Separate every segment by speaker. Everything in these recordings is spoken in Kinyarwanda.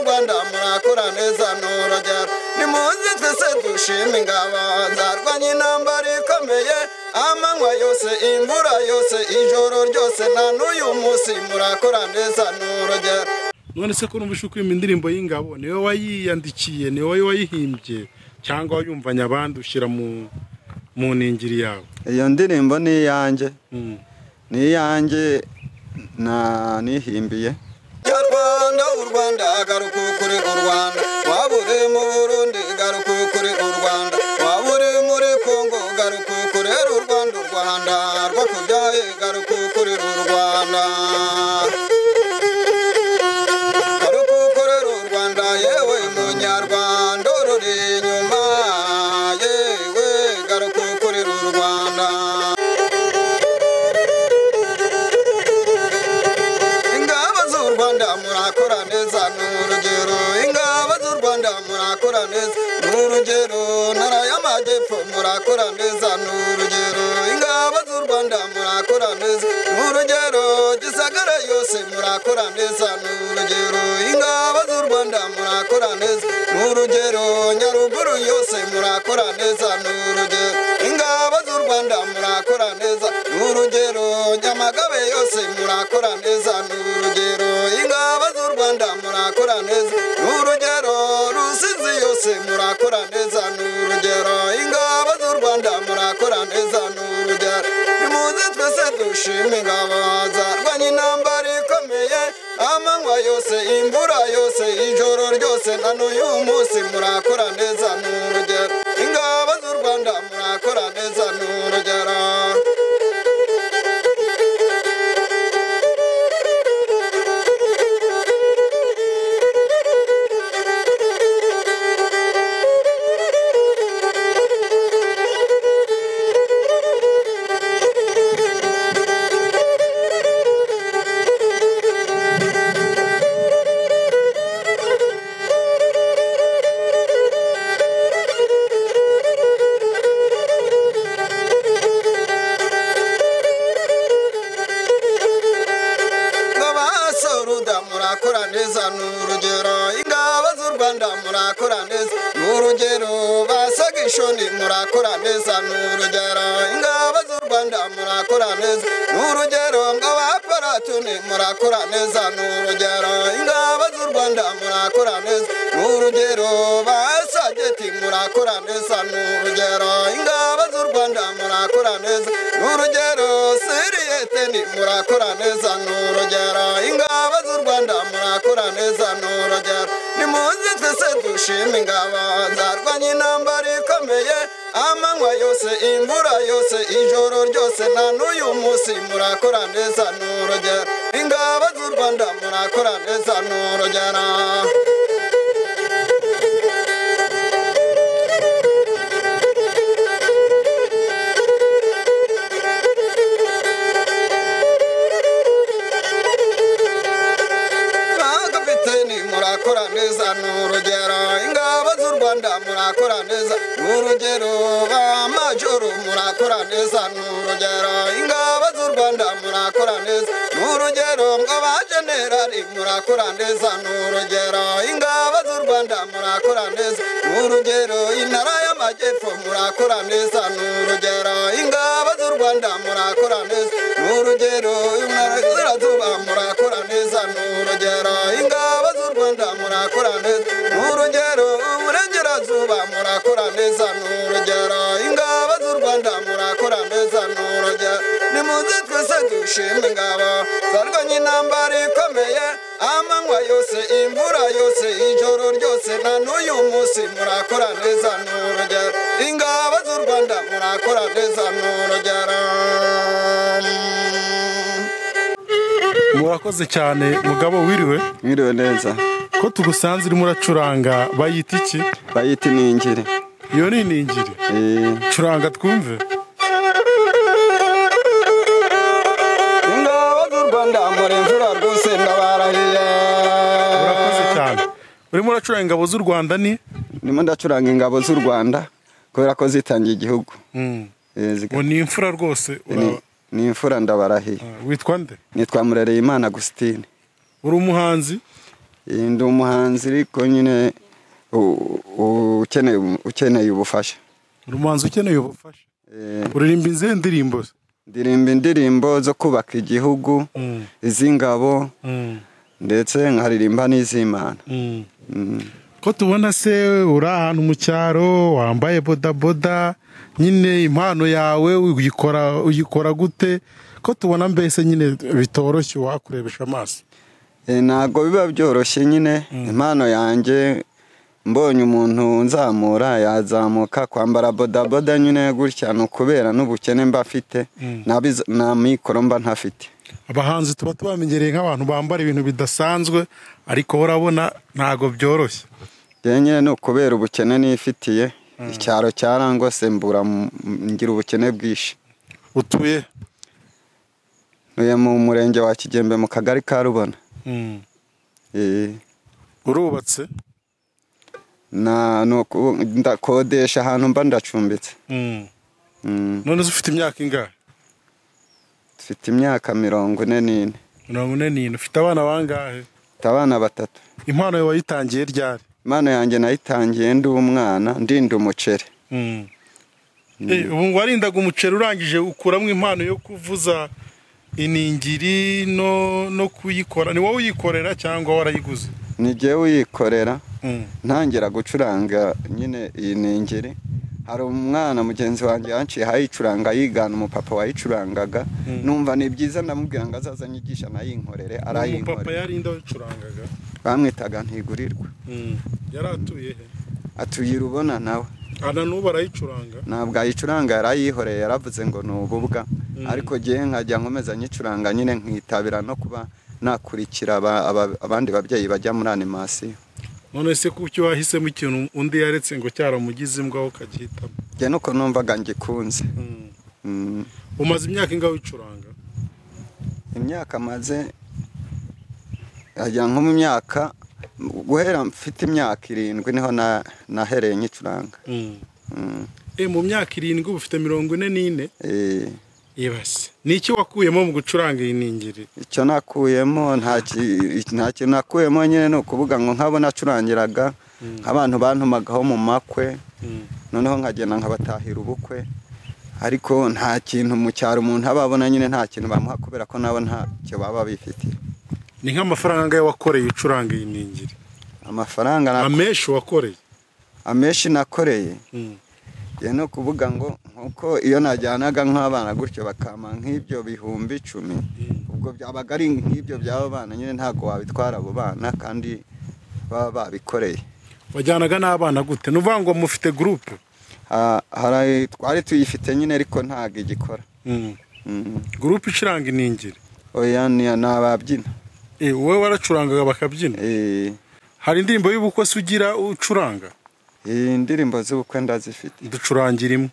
Speaker 1: Rwanda murakora neza n'urugero nimuze twese dushime ingabo zarwanye intambara ikomeye amanywa yose imvura yose ijoro ryose na n'uyu munsi murakora neza n'urugero.
Speaker 2: None se ko numvishe uko indirimbo y'ingabo niwe wayiyandikiye niwe wayihimbye cyangwa wayumvanya abandi ushira mu ningiri yawe?
Speaker 1: Iyo ndirimbo ni yanjye ni yanjye nihimbiye. Rwanda u Rwanda garuka kuri u Rwanda wabure mu Burundi garuka kuri u Rwanda wabure muri Kongo garuka kuri u Rwanda u Rwanda rwakubyaye garuka kuri u Rwanda garuka kuri u Rwanda yewe munyarwanda uri inyuma yewe garuka kuri u Rwanda. Murakora neza n'urugero ingabo z'u Rwanda murakora neza n'urugero ntara y'amajyepfo murakora neza n'urugero ingabo z'u Rwanda murakora neza n'urugero Gisagara yose murakora neza n'urugero ingabo z'u Rwanda murakora neza n'urugero Nyaruguru yose murakora neza n'urugero ingabo z'u Rwanda murakora neza n'urugero Nyamagabe yose murakora neza n'urugero ingabo z'u Rwanda murakora neza n'urugero Rusizi yose murakora neza n'urugero ingabo z'u Rwanda murakora neza n'urugero nimuze twese dushime ingabo zarwanye intambara ikomeye amanywa yose imvura yose ijoro ryose na n'uyu munsi murakora neza n'urugero ingabo z'u Rwanda murakora neza n'urugero. Murakora neza n'urugero ingabo z'u Rwanda murakora neza n'urugero Basagishoni murakora neza n'urugero ingabo z'u Rwanda murakora neza n'urugero Abaparatuni murakora neza n'urugero ingabo z'u Rwanda murakora neza n'urugero Basageti murakora neza n'urugero ingabo z'u Rwanda murakora neza n'urugero Siriyeteni murakora neza n'urugero ingabo z'u Rwanda murakora neza n'urugero nimuze twese dushime ingabo zarwanye intambara ikomeye amanywa yose imvura yose ijoro ryose na n'uyu munsi murakora neza n'urugero ingabo z'u Rwanda murakora neza n'urugero. Murakora neza n'urugero ingabo z'u Rwanda murakora neza n'urugero Bamajoro murakora neza n'urugero ingabo z'u Rwanda murakora neza n'urugero Abajenerali murakora neza n'urugero ingabo z'u Rwanda murakora neza n'urugero intara y'amajyepfo murakora neza n'urugero ingabo z'u Rwanda murakora neza n'urugero Iburasirazuba murakora neza n'urugero ingabo z'u Rwanda murakora neza n'urugero Uburengerazuba murakora neza n'urugero ingabo z'u Rwanda murakora neza n'urugero nimuze twese dushime ingabo zarwanye intambara ikomeye amanywa yose imvura yose ijoro ryose na n'uyu munsi murakora neza n'urugero ingabo z'u Rwanda murakora neza n'urugero.
Speaker 2: Murakoze cyane mugabo wiriwe
Speaker 1: neza
Speaker 2: ko tugusanze urimo uracuranga bayita iki?
Speaker 1: Bayita iningiri.
Speaker 2: Iyo ni iningiri? Curanga twumve.
Speaker 1: Ingabo z'u Rwanda muri imvura rwose ndabarahiye.
Speaker 2: Murakoze cyane. Urimo uracuranga ingabo z'u Rwanda ni?
Speaker 1: Ndimo ndacuranga ingabo z'u Rwanda kubera ko zitangiye igihugu.
Speaker 2: Ngo ni imfura rwose.
Speaker 1: Ni imfura ndabarahiye.
Speaker 2: Witwa nde?
Speaker 1: Nitwa Murereyimana Agustin.
Speaker 2: Uri umuhanzi?
Speaker 1: ndi umuhanzi ariko nyine ukeneye ubufasha.
Speaker 2: uri umuhanzi ukeneye ubufasha. uririmba izihe ndirimbo?
Speaker 1: ndirimba indirimbo zo kubaka igihugu, iz'ingabo, ndetse nkaririmba n'iz'Imana.
Speaker 2: ko tubona se uri ahantu mu cyaro wambaye bodaboda, nyine impano yawe uyikora gute? ko tubona mbese nyine bitoroshye wakurebesha amaso.
Speaker 1: Ntabwo biba byoroshye nyine. Impano yanjye mbonye umuntu nzamura yazamuka. Kwambara bodaboda nyine gutya ni ukubera n'ubukene mba afite, nta mikoro mba ntafite.
Speaker 2: Abahanzi tuba tubamenyereye nk'abantu bambara ibintu bidasanzwe, ariko urabona ntabwo byoroshye.
Speaker 1: Nyine ni ukubera ubukene nifitiye. Icyaro cyarangose mbura ngira ubukene bwinshi.
Speaker 2: Utuye?
Speaker 1: Ntuye mu murenge wa Kigembe mu kagari ka Rubona.
Speaker 2: Urubatse?
Speaker 1: Ndakodesha ahantu mba ndacumbitse.
Speaker 2: none ufite imyaka ingahe?
Speaker 1: Mfite imyaka 44.
Speaker 2: 44. Ufite abana bangahe?
Speaker 1: Mfite abana 3.
Speaker 2: Impano yawe wayitangiye ryari?
Speaker 1: Impano yanjye nayitangiye ndi umwana ndinda umuceri.
Speaker 2: Ubu warindaga umuceri urangije ukuramo impano yo kuvuza iningiri no kuyikora. Ni wowe uyikorera cyangwa warayiguze?
Speaker 1: Ni jyewe uyikorera. Ntangira gucuranga nyine iyi ningiri. Hari umwana mugenzi wanjye yanciye hayicuranga yigana umupapa wayicurangaga. Numva ni byiza ndamubwira ngo azaza nyigisha nayinkorere. Arayinkorera.
Speaker 2: Umupapa yarinda wayicurangaga?
Speaker 1: Bamwitaga Ntigurirwa.
Speaker 2: Yaratuye he?
Speaker 1: Atuye Rubona nawe.
Speaker 2: Ana n'ubu arayicuranga?
Speaker 1: Ntabwo ayicuranga, yarayihoreye, yaravuze ngo ni ububwa. Ariko jyewe nkajya nkomeza nyicuranga nyine nkitabira no kuba nakurikira abandi babyeyi bajya muri animasiyo.
Speaker 2: None se kuki wahisemo ikintu undi yaretse ngo cyaramugize imbwa ukagihitamo?
Speaker 1: Jye nuko numvaga ngikunze.
Speaker 2: Umaze imyaka ingahe wicuranga?
Speaker 1: Imyaka maze ajya nko mu myaka guhera mfite imyaka 7 niho nahereye nyicuranga.
Speaker 2: Mu myaka 7 ufite 44? Ibase. Niki wakuyemo mu gucuranga iningiri?
Speaker 1: Icyo nakuyemo nta kintu nakuyemo nyine no kuvuga ngo nkabona acurangiraga abantu bantumagaho mu makwe, noneho nkagenda nkabatahira ubukwe, ariko nta kintu mu cyaro umuntu ababona nyine nta kintu bamuha kubera ko nabo nta cyo baba bifitiye.
Speaker 2: Ni nk'amafaranga yawe wakoreye ucuranga iningiri?
Speaker 1: Amafaranga
Speaker 2: amenshi wakoreye?
Speaker 1: Amenshi nakoreye ye no kuvuga ngo nkuko iyo najyanaga nk'abana gutyo bakama nk'ibyo bihumbi 10, ubwo byabaga ari nk'ibyo by'abo bana nyine ntago wabitwara abo bana kandi baba babikoreye.
Speaker 2: Wajyanaga n'abana gute? Nuvuga ngo mufite groupe?
Speaker 1: Twari tuyifite nyine ariko ntago igikora.
Speaker 2: Groupe icuranga iningiri?
Speaker 1: Oya ni ababyina.
Speaker 2: Wowe waracurangaga bakabyina? Hari indirimbo y'ubukwe ugira ucuranga?
Speaker 1: Indirimbo z'ubukwe ndazifite.
Speaker 2: Ducurangira imwe.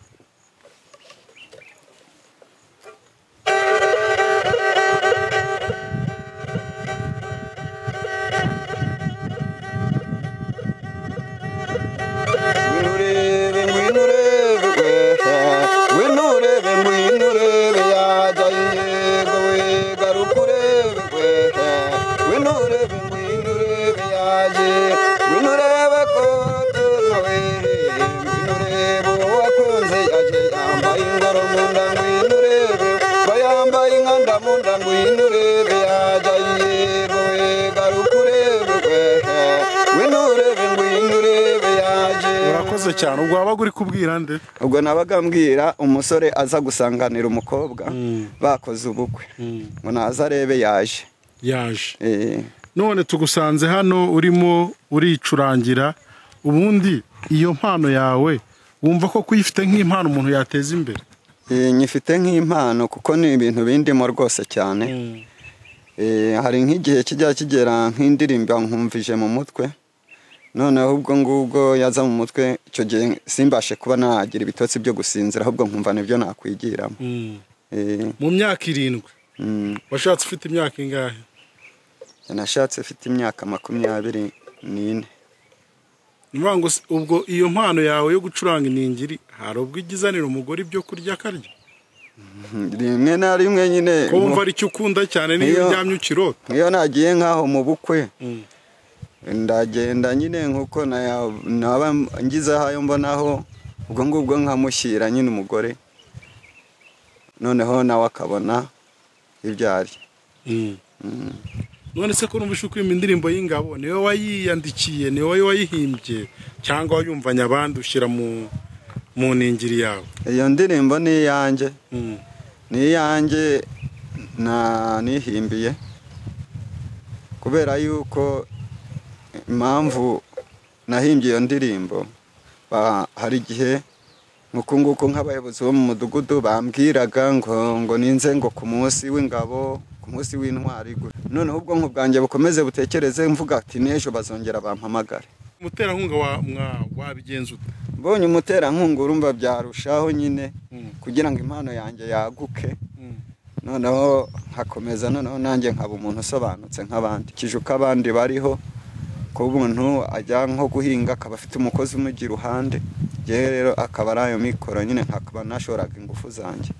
Speaker 2: Cyane ubwo wabaga uri kubwira nde?
Speaker 1: Ubwo nabaga mbwira umusore aza gusanganira umukobwa bakoze ubukwe ngo naza arebe yaje.
Speaker 2: None tugusanze hano urimo uricurangira, ubundi iyo mpano yawe wumva ko kuyifite nk'impano umuntu yateza imbere?
Speaker 1: Nyifite nk'impano kuko ni ibintu bindimo rwose cyane. Hari nk'igihe kijya kigera nk'indirimbo nkumvije mu mutwe, noneho ubwo ngubwo yaza mu mutwe icyo gihe simbashe kuba nagira ibitotsi byo gusinzira, ahubwo nkumva nibyo nakwigiramo.
Speaker 2: Mu myaka 7 washatse ufite imyaka ingahe?
Speaker 1: Nashatse ufite imyaka 24.
Speaker 2: Nivuga ngo ubwo iyo mpano yawe yo gucuranga iningiri hari ubwo igizanira umugore ibyo kurya akarya?
Speaker 1: Rimwe na rimwe nyine
Speaker 2: ko wumva ari cyo ukunda cyane niyo uryamye ukirota.
Speaker 1: Iyo nagiye nkaho mu bukwe ndagenda nyine nkuko naba ngize aho mbonaho ubwo ngubwo nkamushyira nyine umugore noneho nawe akabona ibyo ari.
Speaker 2: none se ko numvise uko indirimbo y'Ingabo niwe wayiyandikiye niwe wayihimbye cyangwa wayumvanye abandi ushyira mu ningiri yawe?
Speaker 1: Iyo ndirimbo ni iyanjye, ni iyanjye nihimbiye kubera yuko impamvu nahimbye iyo ndirimbo hari igihe nguko nk'abayobozi bo mu mudugudu bambwiraga ngo ninze ngo ku munsi w'ingabo, ku munsi w'intwari. Noneho ubwonko bwanjye bukomeze butekereze mvuga ati n'ejo bazongera bampamagare.
Speaker 2: Umuterankunga wabigenza ute?
Speaker 1: Mbonye umuterankunga urumva byarushaho nyine kugira ngo impano yanjye yaguke, noneho hakomeza, noneho nanjye nkaba umuntu usobanutse nk'abandi, kijuka abandi bariho ko umuntu ajya nko guhinga akaba afite umukozi umugira iruhande, rero akaba ari ayo mikoro nyine nkakaba nashoraga ingufu zanjye.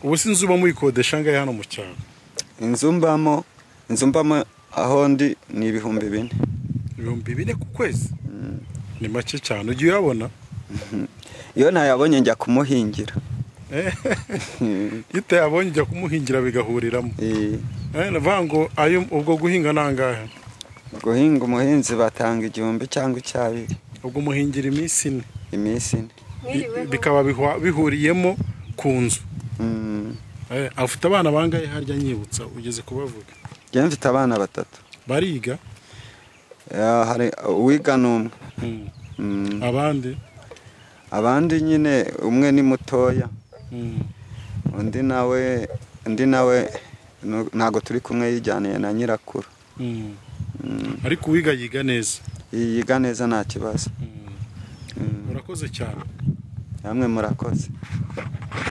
Speaker 2: Ubu si inzu uba muyikodesha ngahe hano mu cyaro?
Speaker 1: Inzu mbamo aho ndi ni 4,000.
Speaker 2: 4,000 ku kwezi? Ni make cyane. Ugiye uyabona?
Speaker 1: Iyo ntayabonye njya kumuhingira.
Speaker 2: Iyo utayabonye njya kumuhingira bigahuriramo. Navuga ngo ubwo guhinga nangahe?
Speaker 1: Guhinga umuhinzi batanga 1,000 cyangwa 2,000.
Speaker 2: Ubwo muhingira iminsi 4?
Speaker 1: Iminsi
Speaker 2: 4. Bikaba bihuriyemo ku nzu. Afite abana bangahe harya nyibutsa ugeze kubavuga?
Speaker 1: Njye mfite abana 3.
Speaker 2: Bariga?
Speaker 1: Hari uwiga n'umwe. Abandi nyine umwe ni mutoya. Undi nawe ntago turi kumwe, yijyaniye na nyirakuru.
Speaker 2: Ariko uwiga yiga neza?
Speaker 1: Yiga neza nta kibazo.
Speaker 2: Murakoze cyane.
Speaker 1: Namwe murakoze.